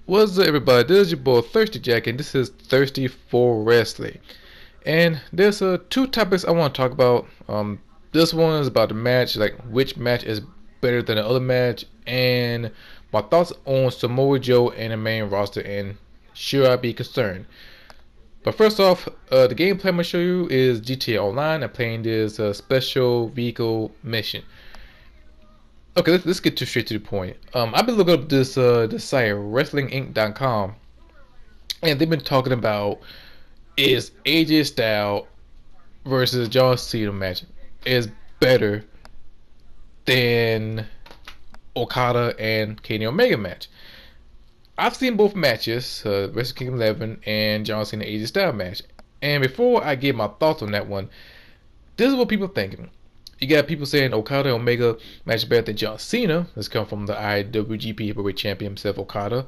What's up, everybody? This is your boy Thirsty Jack, and this is Thirsty for Wrestling. And there's two topics I want to talk about. This one is about the match, like which match is better than the other match, and my thoughts on Samoa Joe and the main roster, and should I be concerned? But first off, the gameplay I'm gonna show you is GTA Online. I'm playing this special vehicle mission. Okay, let's get straight to the point. I've been looking up this site WrestlingInc.com, and they've been talking about is AJ Styles versus John Cena match is better than Okada and Kenny Omega match. I've seen both matches, Wrestle Kingdom 11 and John Cena AJ Styles match. And before I give my thoughts on that one, this is what people are thinking. You got people saying Okada and Omega match better than John Cena. This comes from the IWGP Heavyweight Champion himself, Okada.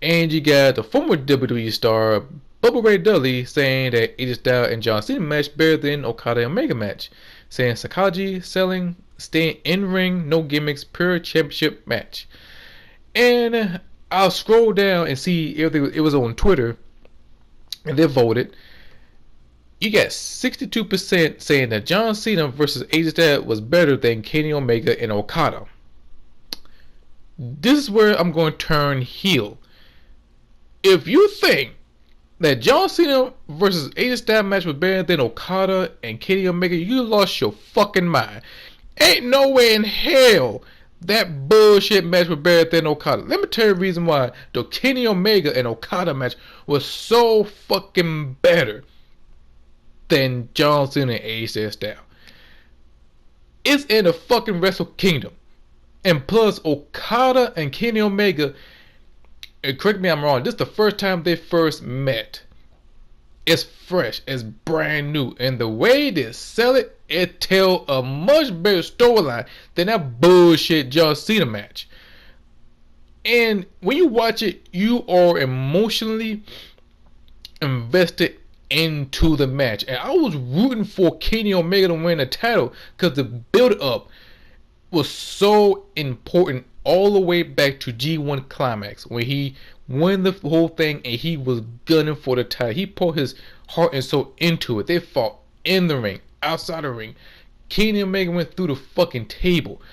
And you got the former WWE star Bubba Ray Dudley saying that AJ Styles and John Cena match better than Okada and Omega match. Saying psychology, selling, staying in ring, no gimmicks, pure championship match. And I'll scroll down and see if it was on Twitter, and they voted. You got 62% saying that John Cena versus AJ Styles was better than Kenny Omega and Okada. This is where I'm going to turn heel. If you think that John Cena versus AJ Styles match was better than Okada and Kenny Omega, you lost your fucking mind. Ain't no way in hell that bullshit match was better than Okada. Let me tell you the reason why the Kenny Omega and Okada match was so fucking better than John Cena and AJ Styles. It's in the fucking Wrestle Kingdom. And plus, Okada and Kenny Omega, and correct me if I'm wrong, this is the first time they first met. It's fresh, it's brand new, and the way they sell it, it tell a much better storyline than that bullshit John Cena match. And when you watch it, you are emotionally invested into the match. And I was rooting for Kenny Omega to win the title because the build up was so important all the way back to G1 Climax when he won the whole thing and he was gunning for the title. He put his heart and soul into it. They fought in the ring, outside the ring. Kenny Omega went through the fucking table.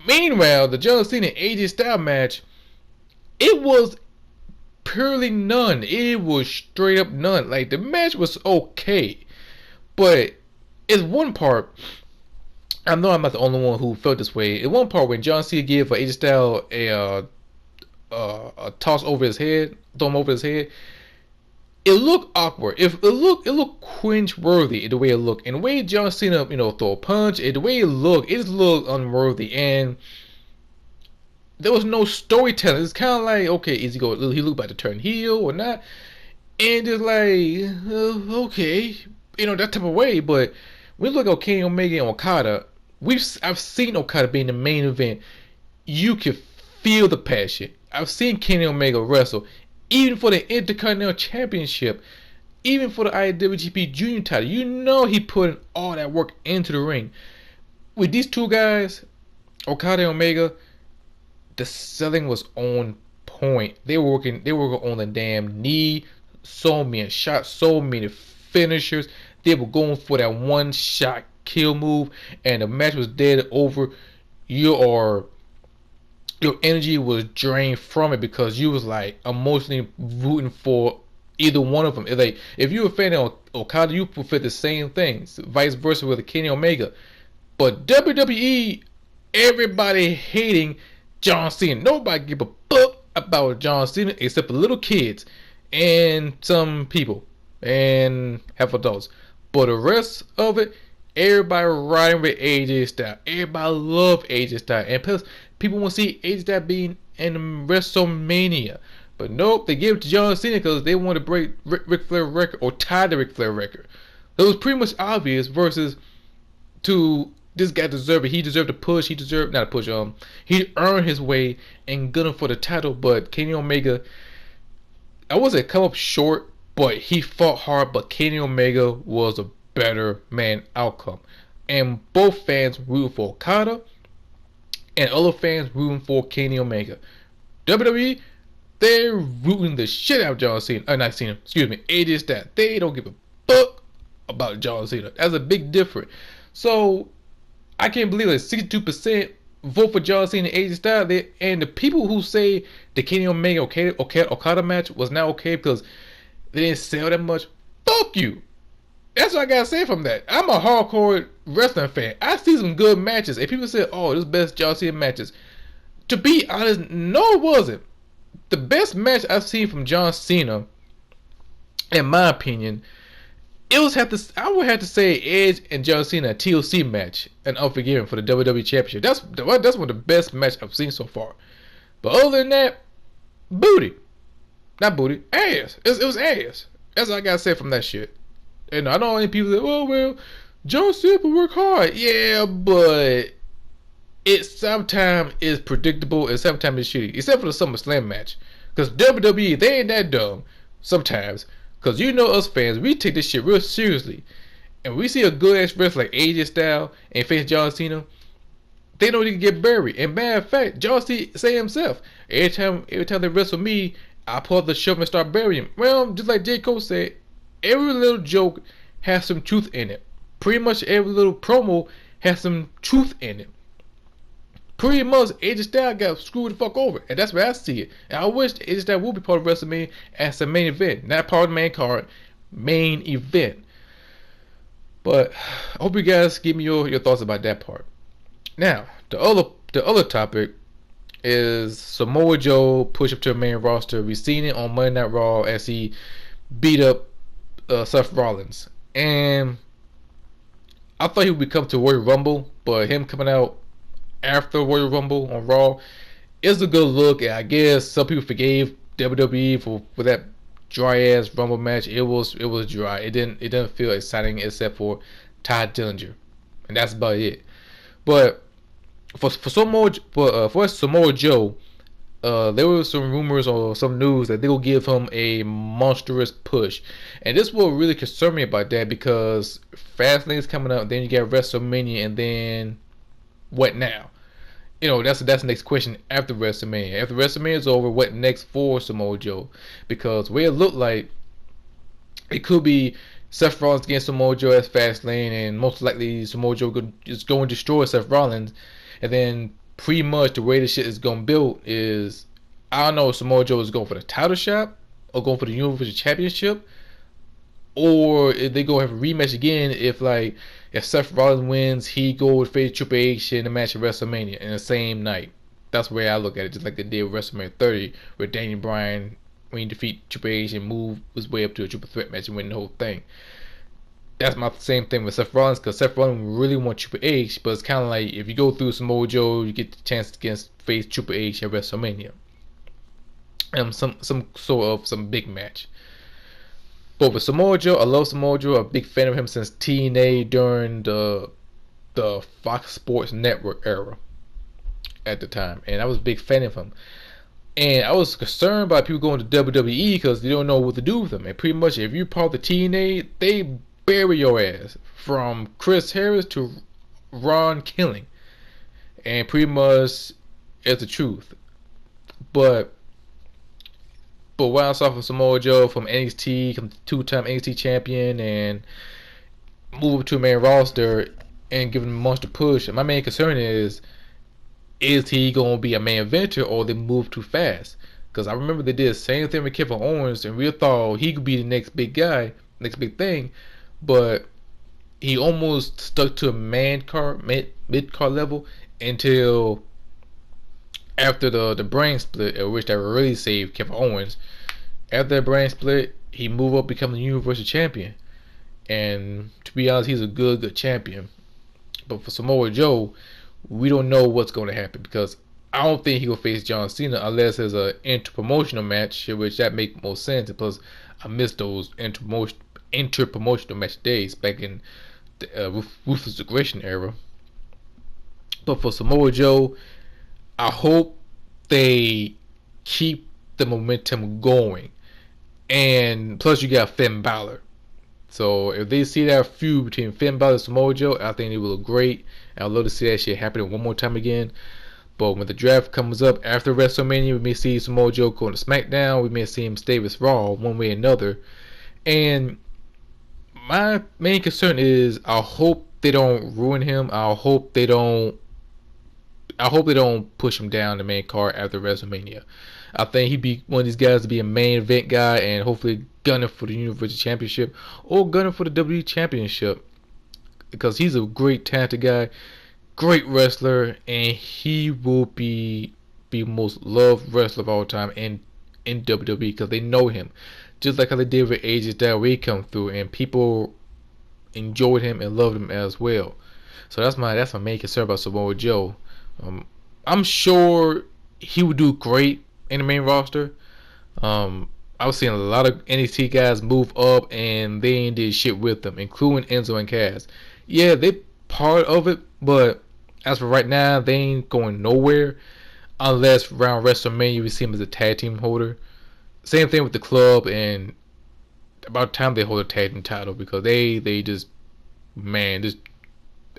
Meanwhile, the John Cena AJ Styles match, it was purely none. It was straight up none. Like, the match was okay, but it's one part. I know I'm not the only one who felt this way. In one part, when John Cena gave AJ Styles a toss over his head, throw him over his head, it looked awkward. It looked cringe worthy the way it looked. And the way John Cena, throw a punch, the way it just looked unworthy. And there was no storytelling. It's kind of like, okay, is he look about to turn heel or not? And just like, okay, that type of way. But when you look at Kenny Omega and Okada, I've seen Okada be in the main event. You can feel the passion. I've seen Kenny Omega wrestle, even for the Intercontinental Championship, even for the IWGP Junior title. You know he put all that work into the ring. With these two guys, Okada and Omega, the selling was on point. They were working on the damn knee, so many shots, so many finishers. They were going for that one shot kill move, and the match was dead over. Your energy was drained from it because you was like emotionally rooting for either one of them. If you were a fan of Okada, you prefer the same things. Vice versa with Kenny Omega. But WWE, everybody hating John Cena. Nobody give a fuck about John Cena except for little kids and some people and half adults. But the rest of it, everybody riding with AJ Styles. Everybody love AJ Styles. And plus, people want to see AJ Styles being in WrestleMania. But nope, they give it to John Cena because they want to break Ric Flair's record or tie the Ric Flair record. It was pretty much obvious versus to this guy deserved it. He deserved a push. He deserved, not a push, he earned his way and gunning for the title. But Kenny Omega, I wasn't come up short, but he fought hard. But Kenny Omega was a better man outcome. And both fans rooting for Okada and other fans rooting for Kenny Omega. WWE, they're rooting the shit out of John Cena. Not Cena, excuse me, AJ Styles. They don't give a fuck about John Cena. That's a big difference. So I can't believe that 62% vote for John Cena and AJ Styles. And the people who say the Kenny Omega Okada match was not okay because they didn't sell that much, fuck you. That's what I gotta say from that. I'm a hardcore wrestling fan. I see some good matches, and people say, "Oh, this is the best John Cena matches." To be honest, no, it wasn't. The best match I've seen from John Cena, in my opinion, I would have to say Edge and John Cena TLC match and Unforgiven for the WWE Championship. That's one of the best matches I've seen so far. But other than that, booty, not booty, ass. It was ass. That's what I gotta say from that shit. And I know any people say, "Oh well, John Cena work hard." Yeah, but it sometimes is predictable and sometimes it's shitty. Except for the SummerSlam match. Because WWE, they ain't that dumb sometimes. Because you know us fans, we take this shit real seriously. And we see a good ass wrestler like AJ Styles and face John Cena, they don't even get buried. And matter of fact, John Cena say himself, every time they wrestle me, I pull out the shovel and start burying him. Well, just like J. Cole said, every little joke has some truth in it. Pretty much every little promo has some truth in it. Pretty much, AJ Styles got screwed the fuck over, and that's where I see it. And I wish AJ Styles would be part of WrestleMania as the main event, not part of the main card, main event. But I hope you guys give me your thoughts about that part. Now, the other topic is Samoa Joe push up to the main roster. We've seen it on Monday Night Raw as he beat up Seth Rollins, and I thought he would come to Royal Rumble, but him coming out after Royal Rumble on Raw is a good look. And I guess some people forgave WWE for that dry ass Rumble match. It was dry. It didn't feel exciting except for Ty Dillinger, and that's about it. But for Samoa Joe, there were some rumors or some news that they will give him a monstrous push, and this will really concern me about that because Fastlane is coming up, then you get WrestleMania, and then what now? You know, that's the next question after WrestleMania. After WrestleMania is over, what next for Samoa Joe? Because where it looked like it could be Seth Rollins against Samoa Joe as Fastlane, and most likely Samoa Joe is going to destroy Seth Rollins, and then pretty much the way this shit is going to build is, I don't know if Samoa Joe is going for the title shot or going for the Universal Championship, or if they go have a rematch again. If Seth Rollins wins, he goes face Triple H in the match at WrestleMania in the same night. That's the way I look at it, just like they did with WrestleMania 30, where Daniel Bryan, when he defeat Triple H and move his way up to a triple threat match and win the whole thing. That's my same thing with Seth Rollins, because Seth Rollins really wants Triple H, but it's kind of like if you go through Samoa Joe, you get the chance to face Triple H at WrestleMania, and some big match. But with Samoa Joe, I love Samoa Joe. I'm a big fan of him since TNA during the Fox Sports Network era at the time, and I was a big fan of him. And I was concerned about people going to WWE because they don't know what to do with them. And pretty much, if you're part of the TNA, they bury your ass from Chris Harris to Ron Killing, and pretty much it's the truth. But what I saw from Samoa Joe from NXT, two-time NXT champion, and move up to a main roster and give him a monster push. And my main concern is he going to be a main eventer or they move too fast? Because I remember they did the same thing with Kevin Owens, and we thought he could be the next big guy, next big thing, but he almost stuck to a mid card level until after the brand split, at which that really saved Kevin Owens. After that brand split, he moved up, become the Universal Champion, and to be honest, he's a good champion. But for Samoa Joe, we don't know what's going to happen, because I don't think he will face John Cena unless there's an inter-promotional match, which that makes more sense. And plus, I miss those inter-promotional match days back in the Ruthless Aggression era. But for Samoa Joe, I hope they keep the momentum going. And plus, you got Finn Balor. So if they see that feud between Finn Balor and Samoa Joe, I think it will look great. I'd love to see that shit happen one more time again. But when the draft comes up after WrestleMania, we may see Samoa Joe go to SmackDown. We may see him stay with Raw one way or another. And my main concern is I hope they don't ruin him. I hope they don't push him down the main card after WrestleMania. I think he'd be one of these guys to be a main event guy and hopefully gunning for the Universal Championship or gunning for the WWE Championship, because he's a great talented guy, great wrestler, and he will be the most loved wrestler of all time in WWE because they know him, just like how they did with AJ Styles when he come through, and people enjoyed him and loved him as well. So that's my main concern about Samoa Joe. I'm sure he would do great in the main roster. I was seeing a lot of NXT guys move up and they ain't did shit with them, including Enzo and Cass. Yeah, they part of it, but as for right now, they ain't going nowhere unless around WrestleMania we see him as a tag team holder. Same thing with the club, and about time they hold a tag team title because they just, man, just,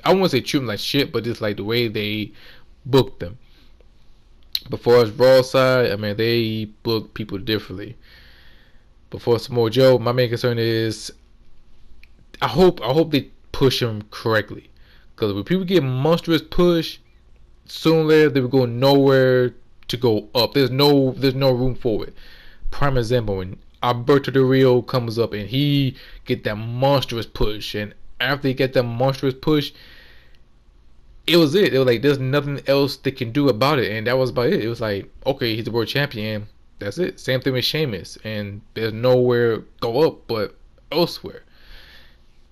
I won't say treat them like shit, but just like the way they book them. Before as Raw side, I mean, they book people differently. Before Samoa Joe, my main concern is I hope they push him correctly, because when people get monstrous push, sooner or later they will go nowhere to go up. There's no room for it. Prime example, when Alberto Del Rio comes up and he get that monstrous push, and after he get that monstrous push, it was it. It was like there's nothing else they can do about it, and that was about it. It was like, okay, he's the world champion. That's it. Same thing with Sheamus, and there's nowhere go up but elsewhere.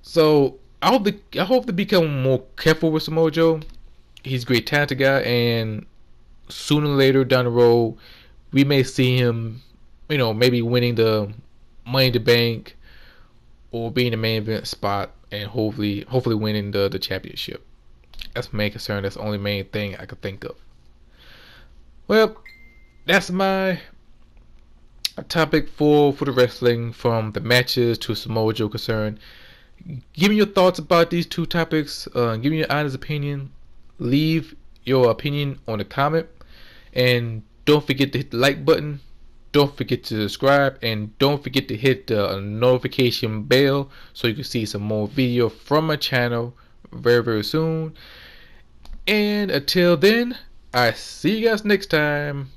So I hope they become more careful with Samoa Joe. He's a great talented guy, and sooner or later down the road, we may see him, maybe winning the Money in the Bank or being the main event spot, and hopefully winning the championship. That's my main concern. That's the only main thing I could think of. Well, that's my topic for the wrestling, from the matches to Samoa Joe concern. Give me your thoughts about these two topics. Give me your honest opinion. Leave your opinion on the comment, and don't forget to hit the like button. Don't forget to subscribe, and don't forget to hit the notification bell so you can see some more video from my channel very, very soon. And until then, I see you guys next time.